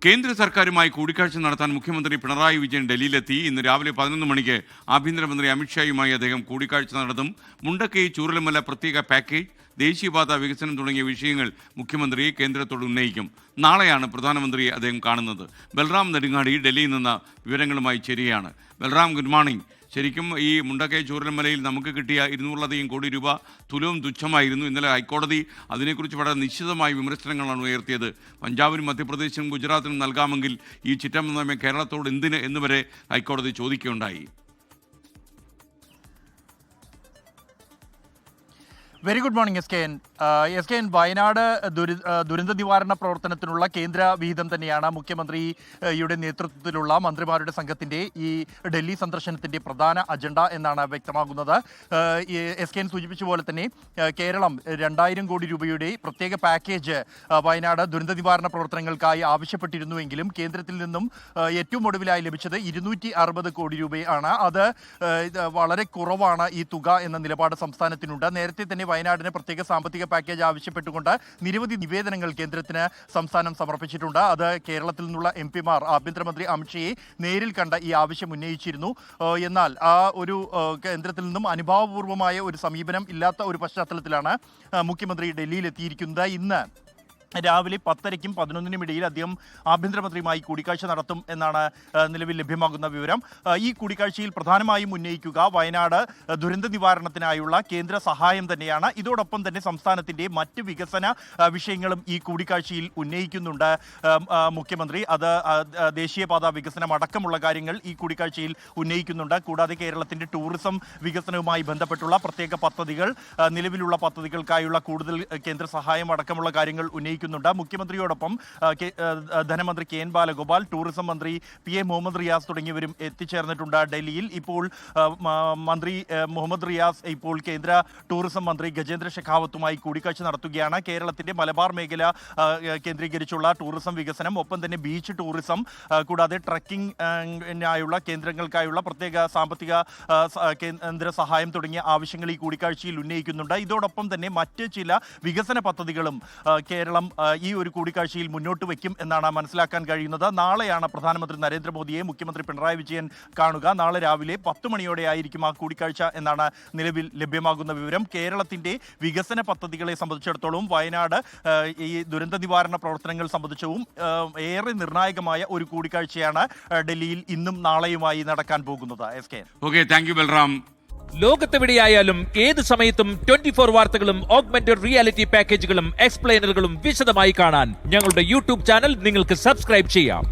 കേന്ദ്ര സർക്കാരുമായി കൂടിക്കാഴ്ച നടത്താൻ മുഖ്യമന്ത്രി പിണറായി വിജയൻ ഡൽഹിയിലെത്തി. ഇന്ന് രാവിലെ 11 മണിക്ക് ആഭ്യന്തരമന്ത്രി അമിത്ഷായുമായി അദ്ദേഹം കൂടിക്കാഴ്ച നടത്തും. മുണ്ടക്കൈ ചൂരൽമല പ്രത്യേക പാക്കേജ്, ദേശീയപാത വികസനം തുടങ്ങിയ വിഷയങ്ങൾ മുഖ്യമന്ത്രി കേന്ദ്രത്തോട് ഉന്നയിക്കും. നാളെയാണ് പ്രധാനമന്ത്രിയെ അദ്ദേഹം കാണുന്നത്. ബൽറാം നെടുങ്ങാടി ഡൽഹിയിൽ നിന്ന് വിവരങ്ങളുമായി ചേരുകയാണ്. Balram, good morning. ശരിക്കും ഈ മുണ്ടക്കൈ ചൂരൽമലയിൽ നമുക്ക് കിട്ടിയ 200-ലധികം കോടി രൂപ തുലവും തുച്ഛമായിരുന്നു. ഇന്നലെ ഹൈക്കോടതി അതിനെക്കുറിച്ച് വളരെ നിശ്ചിതമായ വിമർശനങ്ങളാണ് ഉയർത്തിയത്. പഞ്ചാബിനും മധ്യപ്രദേശിനും ഗുജറാത്തിനും നൽകാമെങ്കിൽ ഈ ചിറ്റം കേരളത്തോട് എന്തിന് എന്നുവരെ ഹൈക്കോടതി ചോദിക്കുകയുണ്ടായി. Very good morning S K N. Wayanad ദുരന്ത നിവാരണ പ്രവർത്തനത്തിനുള്ള കേന്ദ്ര വിഹിതം തന്നെയാണ് മുഖ്യമന്ത്രിയുടെ നേതൃത്വത്തിലുള്ള മന്ത്രിമാരുടെ സംഘത്തിൻ്റെ ഈ ഡൽഹി സന്ദർശനത്തിൻ്റെ പ്രധാന അജണ്ട എന്നാണ് വ്യക്തമാകുന്നത്. എസ് കെ എൻ സൂചിപ്പിച്ച പോലെ തന്നെ കേരളം 2000 കോടി രൂപയുടെ പ്രത്യേക പാക്കേജ് വയനാട് ദുരന്ത നിവാരണ പ്രവർത്തനങ്ങൾക്കായി ആവശ്യപ്പെട്ടിരുന്നുവെങ്കിലും കേന്ദ്രത്തിൽ നിന്നും ഏറ്റവും ഒടുവിലായി ലഭിച്ചത് 260 കോടി രൂപയാണ്. അത് വളരെ കുറവാണ് ഈ തുക എന്ന നിലപാട് സംസ്ഥാനത്തിനുണ്ട്. നേരത്തെ തന്നെ വയനാടിന് പ്രത്യേക സാമ്പത്തിക പാക്കേജ് ആവശ്യപ്പെട്ടുകൊണ്ട് നിരവധി നിവേദനങ്ങൾ കേന്ദ്രത്തിന് സംസ്ഥാനം സമർപ്പിച്ചിട്ടുണ്ട്. അത് കേരളത്തിൽ നിന്നുള്ള എംപിമാർ ആഭ്യന്തരമന്ത്രി അമിത്ഷയെ നേരിൽ കണ്ട ഈ ആവശ്യം ഉന്നയിച്ചിരുന്നു. എന്നാൽ ആ ഒരു കേന്ദ്രത്തിൽ നിന്നും അനുഭാവപൂർവമായ ഒരു സമീപനം ഇല്ലാത്ത ഒരു പശ്ചാത്തലത്തിലാണ് മുഖ്യമന്ത്രി ഡൽഹിയിൽ എത്തിയിരിക്കുന്നത്. ഇന്ന് രാവിലെ 10:30-നും 11-നും ഇടയിൽ അദ്ദേഹം ആഭ്യന്തരമന്ത്രിയുമായി കൂടിക്കാഴ്ച നടത്തും എന്നാണ് നിലവിൽ ലഭ്യമാകുന്ന വിവരം. ഈ കൂടിക്കാഴ്ചയിൽ പ്രധാനമായും ഉന്നയിക്കുക വയനാട് ദുരന്ത നിവാരണത്തിനായുള്ള കേന്ദ്ര സഹായം തന്നെയാണ്. ഇതോടൊപ്പം തന്നെ സംസ്ഥാനത്തിൻ്റെ മറ്റ് വികസന വിഷയങ്ങളും ഈ കൂടിക്കാഴ്ചയിൽ ഉന്നയിക്കുന്നുണ്ട് മുഖ്യമന്ത്രി. അത് ദേശീയപാത വികസനം അടക്കമുള്ള കാര്യങ്ങൾ ഈ കൂടിക്കാഴ്ചയിൽ ഉന്നയിക്കുന്നുണ്ട്. കൂടാതെ കേരളത്തിൻ്റെ ടൂറിസം വികസനവുമായി ബന്ധപ്പെട്ടുള്ള പ്രത്യേക പദ്ധതികൾ, നിലവിലുള്ള പദ്ധതികൾക്കായുള്ള കൂടുതൽ കേന്ദ്ര സഹായം അടക്കമുള്ള കാര്യങ്ങൾ ഉന്നയിക്കുന്നു. മുഖ്യമന്ത്രിയോടൊപ്പം ധനമന്ത്രി കെ എൻ ബാലഗോപാൽ, ടൂറിസം മന്ത്രി PA മുഹമ്മദ് റിയാസ് തുടങ്ങിയവരും എത്തിച്ചേർന്നിട്ടുണ്ട് ഡൽഹിയിൽ. ഇപ്പോൾ മന്ത്രി മുഹമ്മദ് റിയാസ് ഇപ്പോൾ കേന്ദ്ര ടൂറിസം മന്ത്രി ഗജേന്ദ്ര ഷെഖാവത്തുമായി കൂടിക്കാഴ്ച നടത്തുകയാണ്. കേരളത്തിൻ്റെ മലബാർ മേഖല കേന്ദ്രീകരിച്ചുള്ള ടൂറിസം വികസനം, ഒപ്പം തന്നെ ബീച്ച് ടൂറിസം, കൂടാതെ ട്രക്കിങ്ങിനായുള്ള കേന്ദ്രങ്ങൾക്കായുള്ള പ്രത്യേക സാമ്പത്തിക കേന്ദ്ര സഹായം തുടങ്ങിയ ആവശ്യങ്ങൾ ഈ കൂടിക്കാഴ്ചയിൽ ഉന്നയിക്കുന്നുണ്ട്. ഇതോടൊപ്പം തന്നെ മറ്റ് ചില വികസന പദ്ധതികളും കേരളം ഈ ഒരു കൂടിക്കാഴ്ചയിൽ മുന്നോട്ട് വയ്ക്കും എന്നാണ് മനസ്സിലാക്കാൻ കഴിയുന്നത്. നാളെയാണ് പ്രധാനമന്ത്രി നരേന്ദ്രമോദിയെ മുഖ്യമന്ത്രി പിണറായി വിജയൻ കാണുക. നാളെ രാവിലെ 10 മണിയോടെ ആയിരിക്കും ആ കൂടിക്കാഴ്ച എന്നാണ് നിലവിൽ ലഭ്യമാകുന്ന വിവരം. കേരളത്തിൻ്റെ വികസന പദ്ധതികളെ സംബന്ധിച്ചിടത്തോളം വയനാട് ഈ ദുരന്ത നിവാരണ പ്രവർത്തനങ്ങൾ സംബന്ധിച്ചവും ഏറെ നിർണായകമായ ഒരു കൂടിക്കാഴ്ചയാണ് ഡൽഹിയിൽ ഇന്നും നാളെയുമായി നടക്കാൻ പോകുന്നത്. Okay, thank you Balram. ലോകത്തെവിടെയായാലും ഏത് സമയത്തും 24 വാർത്തകളും ഓഗ്മെന്റഡ് റിയാലിറ്റി പാക്കേജുകളും എക്സ്പ്ലെയിനറുകളും വിശദമായി കാണാൻ ഞങ്ങളുടെ യൂട്യൂബ് ചാനൽ നിങ്ങൾക്ക് സബ്സ്ക്രൈബ് ചെയ്യാം.